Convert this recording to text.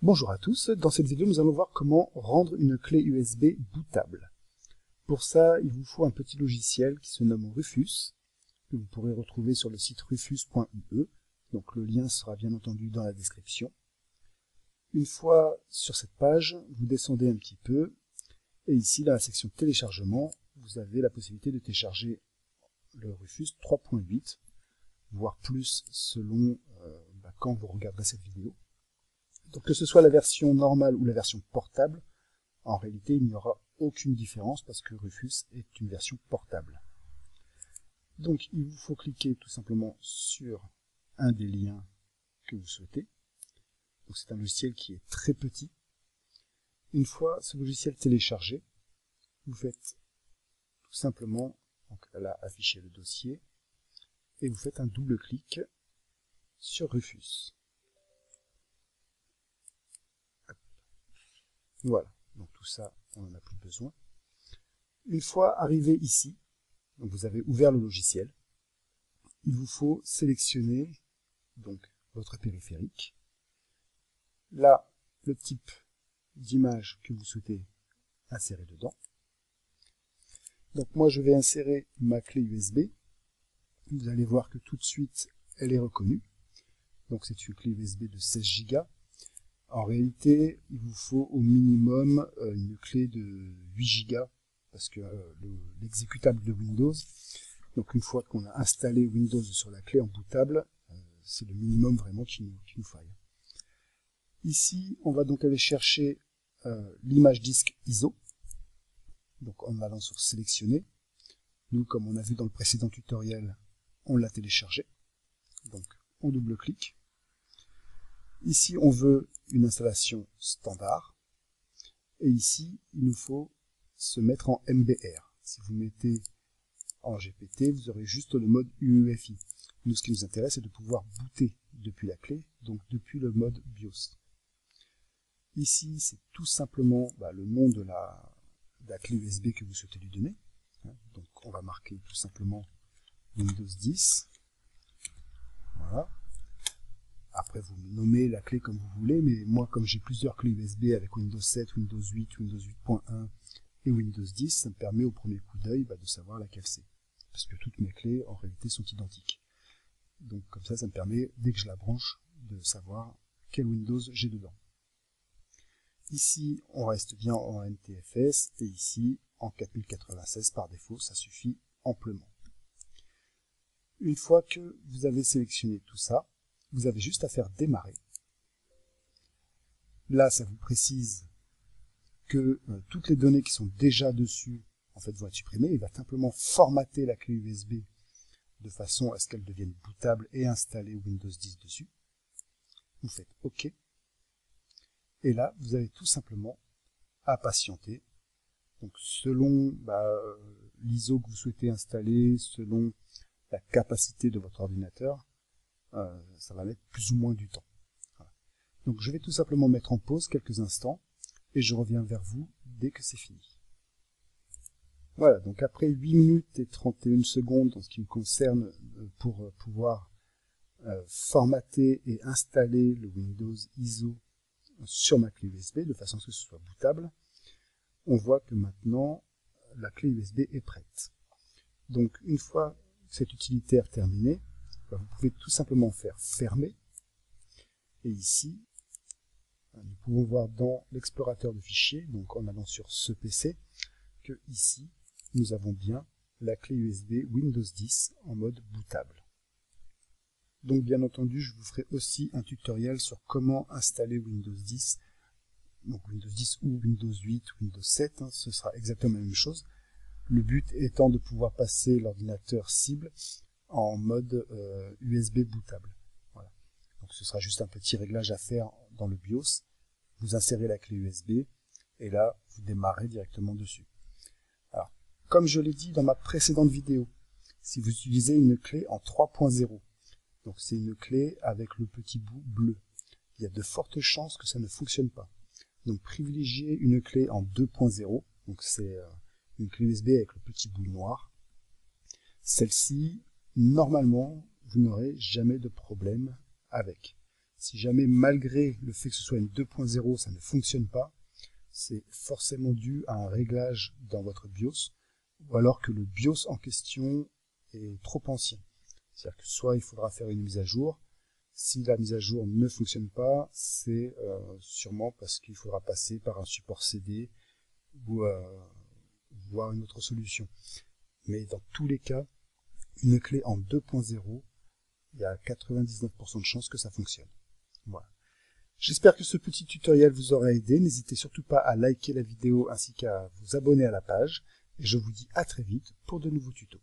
Bonjour à tous, dans cette vidéo nous allons voir comment rendre une clé USB bootable. Pour ça, il vous faut un petit logiciel qui se nomme Rufus, que vous pourrez retrouver sur le site rufus.ie, donc le lien sera bien entendu dans la description. Une fois sur cette page, vous descendez un petit peu, et ici dans la section téléchargement, vous avez la possibilité de télécharger le Rufus 3.8, voire plus selon quand vous regarderez cette vidéo. Donc que ce soit la version normale ou la version portable, en réalité il n'y aura aucune différence parce que Rufus est une version portable. Donc il vous faut cliquer tout simplement sur un des liens que vous souhaitez. Donc c'est un logiciel qui est très petit. Une fois ce logiciel téléchargé, vous faites tout simplement, donc là afficher le dossier, et vous faites un double clic sur Rufus. Voilà, donc tout ça, on n'en a plus besoin. Une fois arrivé ici, donc vous avez ouvert le logiciel, il vous faut sélectionner donc votre périphérique. Là, le type d'image que vous souhaitez insérer dedans. Donc moi, je vais insérer ma clé USB. Vous allez voir que tout de suite, elle est reconnue. Donc c'est une clé USB de 16 Go. En réalité, il vous faut au minimum une clé de 8 Go parce que l'exécutable de Windows, donc une fois qu'on a installé Windows sur la clé en bootable, c'est le minimum vraiment qu'il nous faille. Ici, on va donc aller chercher l'image disque ISO, donc en allant sur sélectionner. Nous, comme on a vu dans le précédent tutoriel, on l'a téléchargé, donc on double-clique. Ici, on veut une installation standard. Et ici, il nous faut se mettre en MBR. Si vous mettez en GPT, vous aurez juste le mode UEFI. Nous, ce qui nous intéresse, c'est de pouvoir booter depuis la clé, donc depuis le mode BIOS. Ici, c'est tout simplement le nom de la clé USB que vous souhaitez lui donner. Donc, on va marquer tout simplement Windows 10. Voilà. Après, vous nommez la clé comme vous voulez, mais moi, comme j'ai plusieurs clés USB avec Windows 7, Windows 8, Windows 8.1 et Windows 10, ça me permet au premier coup d'œil de savoir laquelle c'est. Parce que toutes mes clés, en réalité, sont identiques. Donc, comme ça me permet, dès que je la branche, de savoir quel Windows j'ai dedans. Ici, on reste bien en NTFS, et ici, en 4096 par défaut, ça suffit amplement. Une fois que vous avez sélectionné tout ça, vous avez juste à faire démarrer. Là, ça vous précise que toutes les données qui sont déjà dessus en fait, vont être supprimées. Il va simplement formater la clé USB de façon à ce qu'elle devienne bootable et installer Windows 10 dessus. Vous faites OK. Et là, vous avez tout simplement à patienter. Donc, selon l'ISO que vous souhaitez installer, selon la capacité de votre ordinateur, ça va mettre plus ou moins du temps. Voilà. Donc je vais tout simplement mettre en pause quelques instants et je reviens vers vous dès que c'est fini. Voilà, donc après 8 minutes et 31 secondes en ce qui me concerne pour pouvoir formater et installer le Windows ISO sur ma clé USB de façon à ce que ce soit bootable, on voit que maintenant la clé USB est prête. Donc une fois cette utilitaire terminée, vous pouvez tout simplement faire fermer. Et ici, nous pouvons voir dans l'explorateur de fichiers, donc en allant sur ce PC, que ici, nous avons bien la clé USB Windows 10 en mode bootable. Donc bien entendu, je vous ferai aussi un tutoriel sur comment installer Windows 10, donc Windows 10 ou Windows 8, Windows 7, ce sera exactement la même chose. Le but étant de pouvoir passer l'ordinateur cible en mode USB bootable. Voilà. Donc ce sera juste un petit réglage à faire dans le BIOS. Vous insérez la clé USB et là vous démarrez directement dessus. Alors, comme je l'ai dit dans ma précédente vidéo, si vous utilisez une clé en 3.0, donc c'est une clé avec le petit bout bleu, il y a de fortes chances que ça ne fonctionne pas. Donc privilégiez une clé en 2.0, donc c'est une clé USB avec le petit bout noir. Celle-ci, normalement, vous n'aurez jamais de problème avec. Si jamais, malgré le fait que ce soit une 2.0, ça ne fonctionne pas, c'est forcément dû à un réglage dans votre BIOS, ou alors que le BIOS en question est trop ancien. C'est-à-dire que soit il faudra faire une mise à jour. Si la mise à jour ne fonctionne pas, c'est sûrement parce qu'il faudra passer par un support CD ou voir une autre solution. Mais dans tous les cas, une clé en 2.0, il y a 99% de chances que ça fonctionne. Voilà. J'espère que ce petit tutoriel vous aura aidé. N'hésitez surtout pas à liker la vidéo ainsi qu'à vous abonner à la page. Et je vous dis à très vite pour de nouveaux tutos.